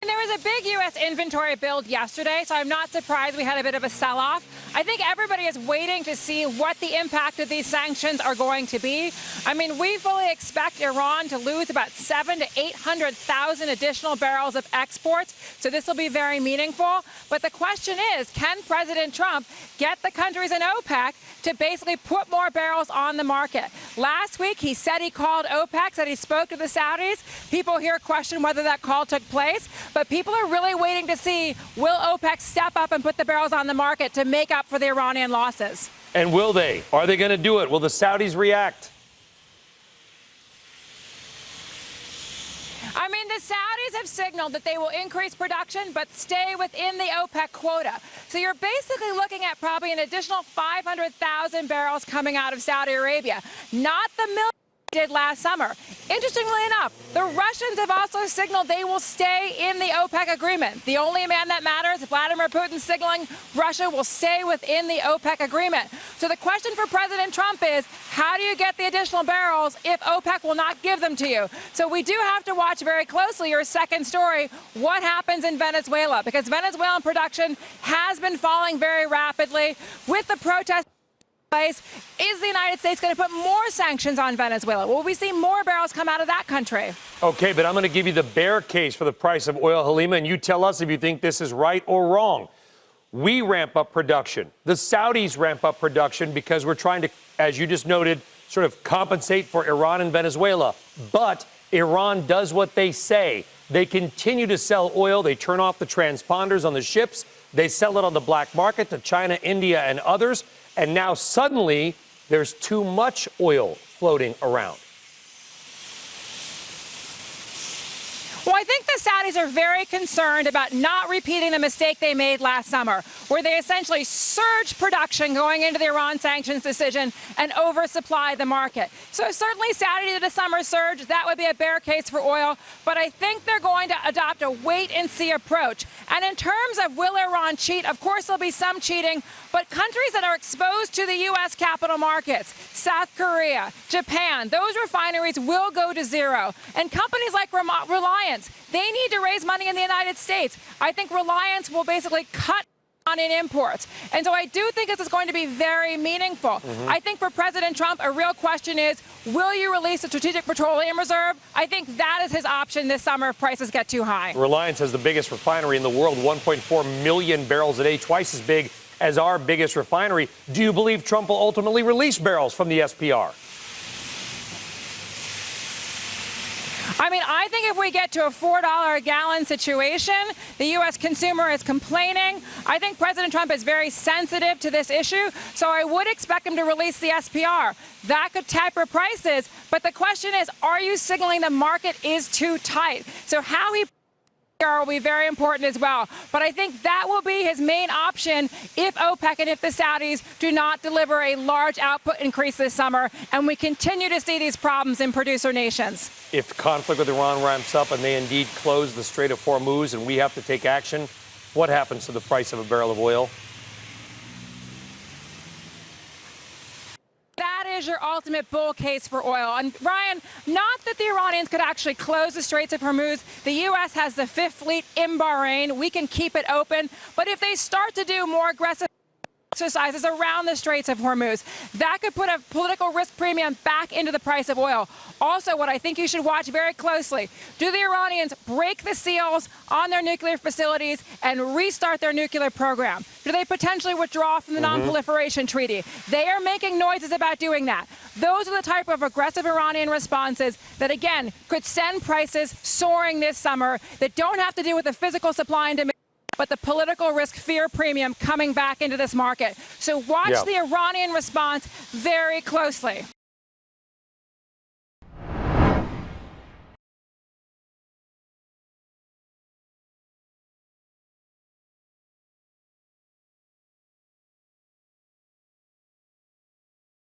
There was a big U.S. inventory build yesterday, so I'm not surprised we had a bit of a sell-off. I think everybody is waiting to see what the impact of these sanctions are going to be. I mean, we fully expect Iran to lose about 700,000 to 800,000 additional barrels of exports, so this will be very meaningful. But the question is, can President Trump get the countries in OPEC to basically put more barrels on the market? Last week, he said he called OPEC, said he spoke to the Saudis. People here question whether that call took place. But people are really waiting to see, will OPEC step up and put the barrels on the market to make up for the Iranian losses? And will they? Are they going to do it? Will the Saudis react? I mean, the Saudis have signaled that they will increase production but stay within the OPEC quota. So you're basically looking at probably an additional 500,000 barrels coming out of Saudi Arabia, not the million did last summer. Interestingly enough, the Russians have also signaled they will stay in the OPEC agreement. The only man that matters, Vladimir Putin signaling Russia will stay within the OPEC agreement. So the question for President Trump is, how do you get the additional barrels if OPEC will not give them to you? So we do have to watch very closely your second story, what happens in Venezuela, because Venezuelan production has been falling very rapidly with the protests. Is the United States going to put more sanctions on Venezuela? Will we see more barrels come out of that country? Okay, but I'm going to give you the bear case for the price of oil, Helima, and you tell us if you think this is right or wrong. We ramp up production. The Saudis ramp up production because we're trying to, as you just noted, sort of compensate for Iran and Venezuela. But Iran does what they say. They continue to sell oil. They turn off the transponders on the ships. They sell it on the black market to China, India, and others. And now suddenly there's too much oil floating around. Well, I think the Saudis are very concerned about not repeating the mistake they made last summer, where they essentially surged production going into the Iran sanctions decision and oversupplied the market. So certainly Saudi did a summer surge. That would be a bear case for oil. But I think they're going to adopt a wait-and-see approach. And in terms of will Iran cheat, of course there'll be some cheating. But countries that are exposed to the U.S. capital markets, South Korea, Japan, those refineries will go to zero. And companies like Reliance, they need to raise money in the United States. I think Reliance will basically cut on in imports. And so I do think this is going to be very meaningful. I think for President Trump, a real question is, will you release a strategic petroleum reserve? I think that is his option this summer if prices get too high. Reliance has the biggest refinery in the world, 1.4 million barrels a day, twice as big as our biggest refinery. Do you believe Trump will ultimately release barrels from the SPR? I mean, I think if we get to a $4 a gallon situation, the U.S. consumer is complaining. I think President Trump is very sensitive to this issue, so I would expect him to release the SPR. That could taper prices, but the question is, are you signaling the market is too tight? So how he will be very important as well. But I think that will be his main option if OPEC and if the Saudis do not deliver a large output increase this summer and we continue to see these problems in producer nations. If conflict with Iran ramps up and they indeed close the Strait of Hormuz and we have to take action, what happens to the price of a barrel of oil? That is your ultimate bull case for oil. And Ryan, not that the Iranians could actually close the Straits of Hormuz. The U.S. has the Fifth Fleet in Bahrain. We can keep it open. But if they start to do more aggressive exercises around the Straits of Hormuz, that could put a political risk premium back into the price of oil. Also, what I think you should watch very closely, do the Iranians break the seals on their nuclear facilities and restart their nuclear program? Do they potentially withdraw from the non-proliferation treaty? They are making noises about doing that. Those are the type of aggressive Iranian responses that, again, could send prices soaring this summer that don't have to do with the physical supply and demand, but the political risk fear premium coming back into this market. So watch the Iranian response very closely.